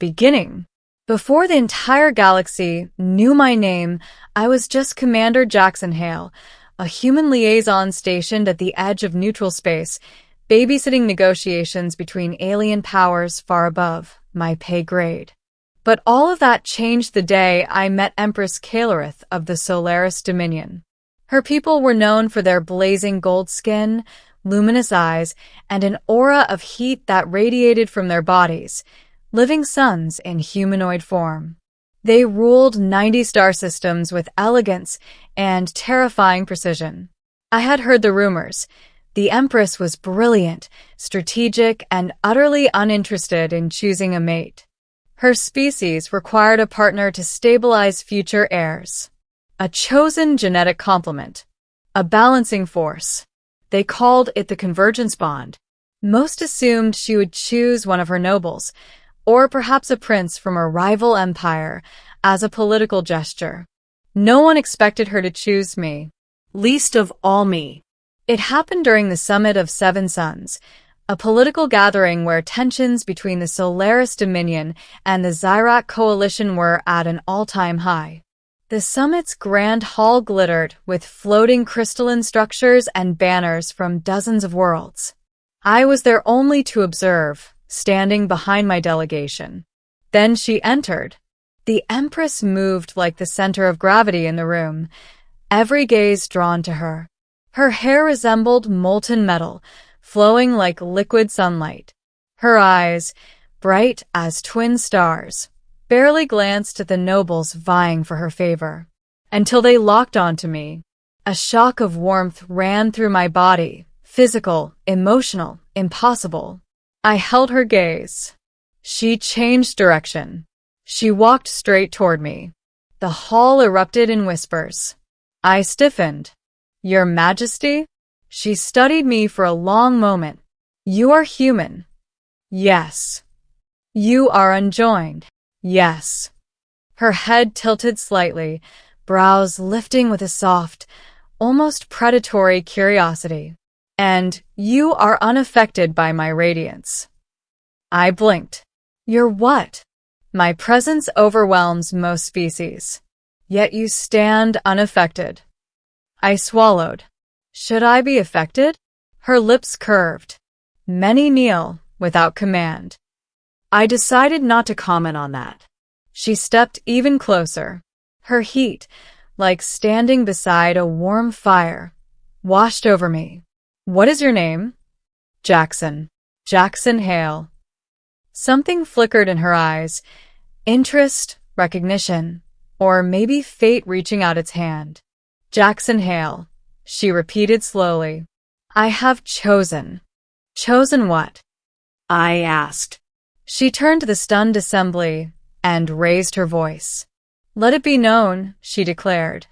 beginning. Before the entire galaxy knew my name, I was just Commander Jackson Hale, a human liaison stationed at the edge of neutral space, babysitting negotiations between alien powers far above my pay grade. But all of that changed the day I met Empress Caelorith of the Solaris Dominion. Her people were known for their blazing gold skin, luminous eyes, and an aura of heat that radiated from their bodies, living suns in humanoid form. They ruled 90 star systems with elegance and terrifying precision. I had heard the rumors. The Empress was brilliant, strategic, and utterly uninterested in choosing a mate. Her species required a partner to stabilize future heirs. A chosen genetic complement. A balancing force. They called it the convergence bond. Most assumed she would choose one of her nobles, or perhaps a prince from a rival empire, as a political gesture. No one expected her to choose me, least of all me. It happened during the Summit of Seven Suns, a political gathering where tensions between the Solaris Dominion and the Zyrak coalition were at an all-time high. The summit's grand hall glittered with floating crystalline structures and banners from dozens of worlds. I was there only to observe, standing behind my delegation. Then she entered. The Empress moved like the center of gravity in the room, every gaze drawn to her. Her hair resembled molten metal, flowing like liquid sunlight. Her eyes, bright as twin stars, barely glanced at the nobles vying for her favor, until they locked onto me. A shock of warmth ran through my body, physical, emotional, impossible. I held her gaze. She changed direction. She walked straight toward me. The hall erupted in whispers. I stiffened. Your Majesty? She studied me for a long moment. You are human. Yes. You are unjoined. Yes. Her head tilted slightly, brows lifting with a soft, almost predatory curiosity. And you are unaffected by my radiance. I blinked. You're what? My presence overwhelms most species. Yet you stand unaffected. I swallowed. Should I be affected? Her lips curved. Many kneel without command. I decided not to comment on that. She stepped even closer. Her heat, like standing beside a warm fire, washed over me. What is your name? Jackson. Jackson Hale. Something flickered in her eyes. Interest, recognition, or maybe fate reaching out its hand. Jackson Hale, she repeated slowly. I have chosen. Chosen what? I asked. She turned to the stunned assembly and raised her voice. Let it be known, she declared,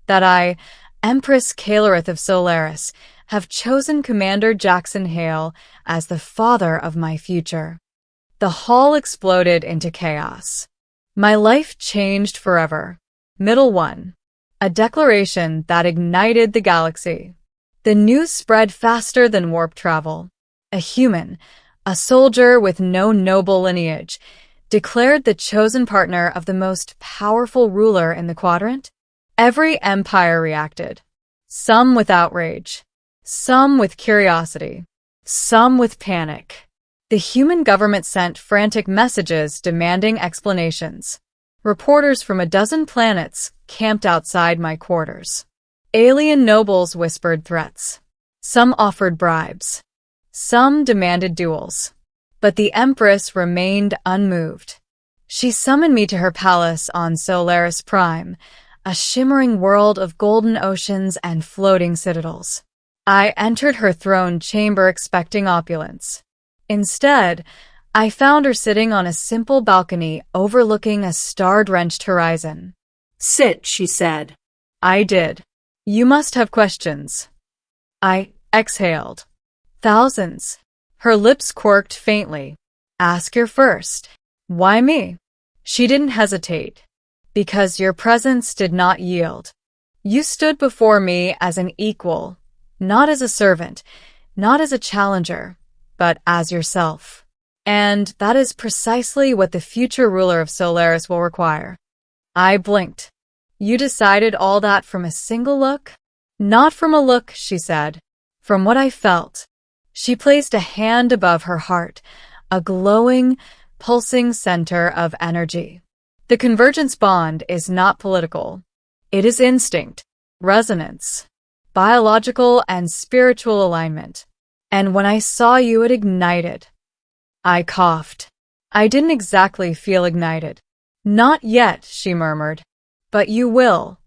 that I, Empress Caelorith of Solaris, have chosen Commander Jackson Hale as the father of my future. The hall exploded into chaos. My life changed forever. Middle 1. A declaration that ignited the galaxy. The news spread faster than warp travel. A human, a soldier with no noble lineage, declared the chosen partner of the most powerful ruler in the quadrant. Every empire reacted. Some with outrage. Some with curiosity. Some with panic. The human government sent frantic messages demanding explanations. Reporters from a dozen planets camped outside my quarters. Alien nobles whispered threats. Some offered bribes. Some demanded duels. But the Empress remained unmoved. She summoned me to her palace on Solaris Prime, a shimmering world of golden oceans and floating citadels. I entered her throne chamber expecting opulence. Instead, I found her sitting on a simple balcony overlooking a star-drenched horizon. Sit, she said. I did. You must have questions. I exhaled. Thousands. Her lips quirked faintly. Ask your first. Why me? She didn't hesitate. Because your presence did not yield. You stood before me as an equal, not as a servant, not as a challenger, but as yourself. And that is precisely what the future ruler of Solaris will require. I blinked. You decided all that from a single look? Not from a look, she said. From what I felt. She placed a hand above her heart, a glowing, pulsing center of energy. The convergence bond is not political. It is instinct, resonance, biological and spiritual alignment. And when I saw you, it ignited. I coughed. I didn't exactly feel ignited. Not yet, she murmured. But you will.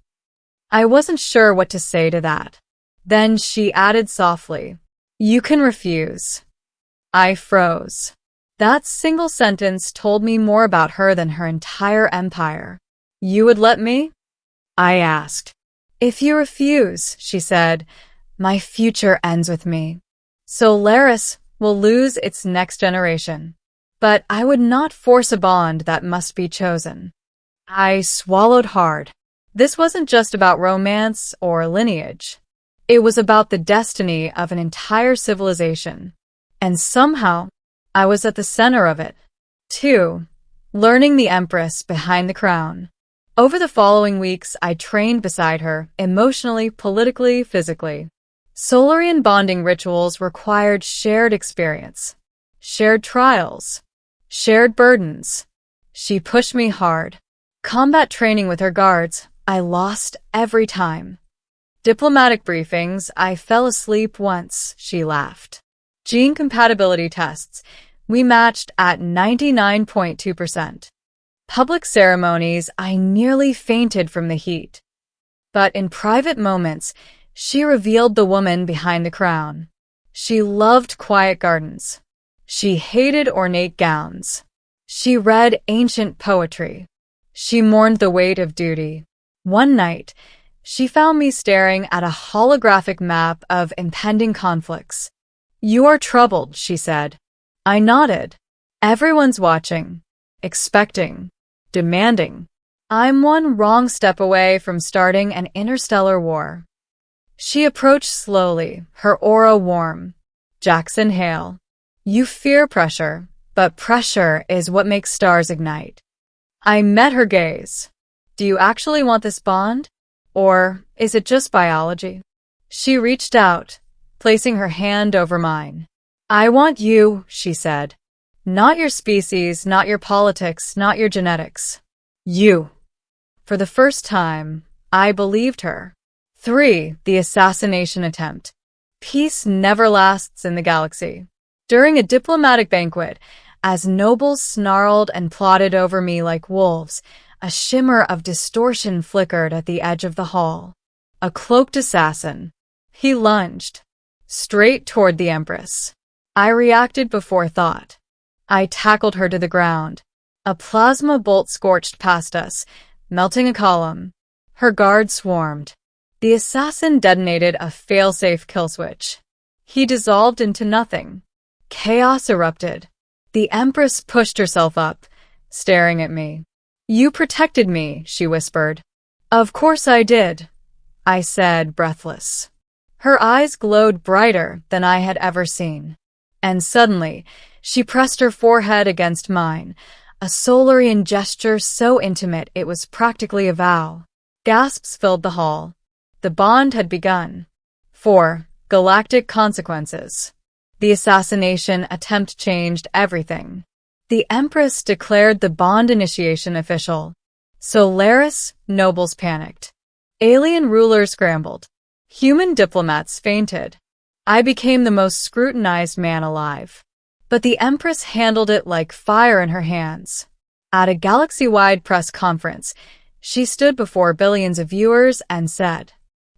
I wasn't sure what to say to that. Then she added softly, you can refuse. I froze. That single sentence told me more about her than her entire empire. You would let me? I asked. If you refuse, she said, my future ends with me. Solaris will lose its next generation. But I would not force a bond that must be chosen. I swallowed hard. This wasn't just about romance or lineage. It was about the destiny of an entire civilization. And somehow, I was at the center of it. 2. Learning the Empress behind the crown. Over the following weeks, I trained beside her, emotionally, politically, physically. Solarian bonding rituals required shared experience, shared trials, shared burdens. She pushed me hard. Combat training with her guards, I lost every time. Diplomatic briefings, I fell asleep once, she laughed. Gene compatibility tests, we matched at 99.2%. Public ceremonies, I nearly fainted from the heat. But in private moments, she revealed the woman behind the crown. She loved quiet gardens. She hated ornate gowns. She read ancient poetry. She mourned the weight of duty. One night, she found me staring at a holographic map of impending conflicts. You are troubled, she said. I nodded. Everyone's watching, expecting, demanding. I'm one wrong step away from starting an interstellar war. She approached slowly, her aura warm. Jackson Hale. You fear pressure, but pressure is what makes stars ignite. I met her gaze. Do you actually want this bond? Or is it just biology? She reached out, placing her hand over mine. I want you, she said. Not your species, not your politics, not your genetics. You. For the first time, I believed her. 3. The assassination attempt. Peace never lasts in the galaxy. During a diplomatic banquet, as nobles snarled and plotted over me like wolves, a shimmer of distortion flickered at the edge of the hall. A cloaked assassin. He lunged, straight toward the Empress. I reacted before thought. I tackled her to the ground. A plasma bolt scorched past us, melting a column. Her guards swarmed. The assassin detonated a fail-safe kill switch. He dissolved into nothing. Chaos erupted. The Empress pushed herself up, staring at me. You protected me, she whispered. Of course I did, I said, breathless. Her eyes glowed brighter than I had ever seen. And suddenly, she pressed her forehead against mine, a Solarian gesture so intimate it was practically a vow. Gasps filled the hall. The bond had begun. 4. Galactic consequences. The assassination attempt changed everything. The Empress declared the bond initiation official. Solaris nobles panicked. Alien rulers scrambled. Human diplomats fainted. I became the most scrutinized man alive. But the Empress handled it like fire in her hands. At a galaxy-wide press conference, she stood before billions of viewers and said,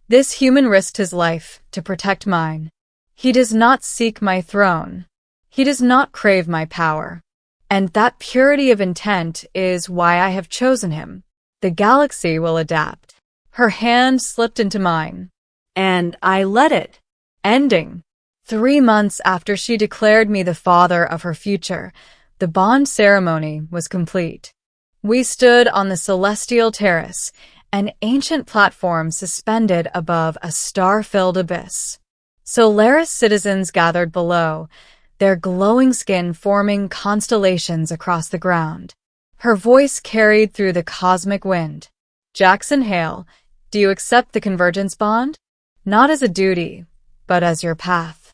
This human risked his life to protect mine. He does not seek my throne. He does not crave my power. And that purity of intent is why I have chosen him. The galaxy will adapt. Her hand slipped into mine, and I let it, ending. 3 months after she declared me the father of her future, the bond ceremony was complete. We stood on the celestial terrace, an ancient platform suspended above a star-filled abyss. Solaris citizens gathered below, their glowing skin forming constellations across the ground. Her voice carried through the cosmic wind. Jackson Hale, do you accept the convergence bond? Not as a duty, but as your path.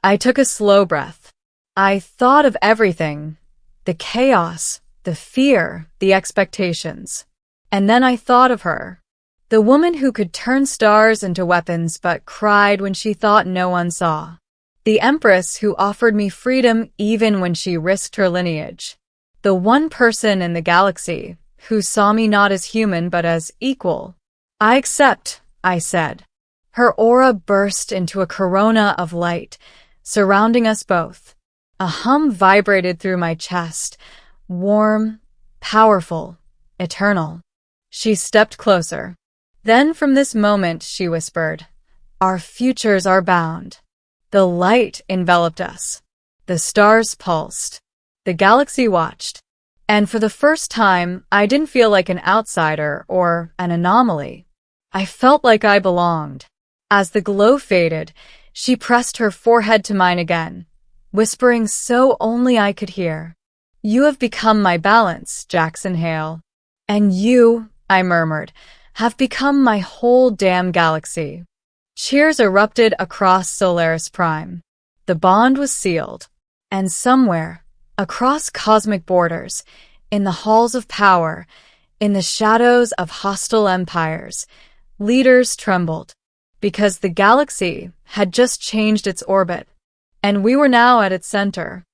I took a slow breath. I thought of everything. The chaos, the fear, the expectations. And then I thought of her. The woman who could turn stars into weapons but cried when she thought no one saw. The empress who offered me freedom even when she risked her lineage. The one person in the galaxy who saw me not as human but as equal. I accept, I said. Her aura burst into a corona of light, surrounding us both. A hum vibrated through my chest, warm, powerful, eternal. She stepped closer. Then from this moment, she whispered, our futures are bound. The light enveloped us. The stars pulsed. The galaxy watched. And for the first time, I didn't feel like an outsider or an anomaly. I felt like I belonged. As the glow faded, she pressed her forehead to mine again, whispering so only I could hear. You have become my balance, Jackson Hale. And you, I murmured, have become my whole damn galaxy. Cheers erupted across Solaris Prime. The bond was sealed. And somewhere, across cosmic borders, in the halls of power, in the shadows of hostile empires, leaders trembled, because the galaxy had just changed its orbit, and we were now at its center.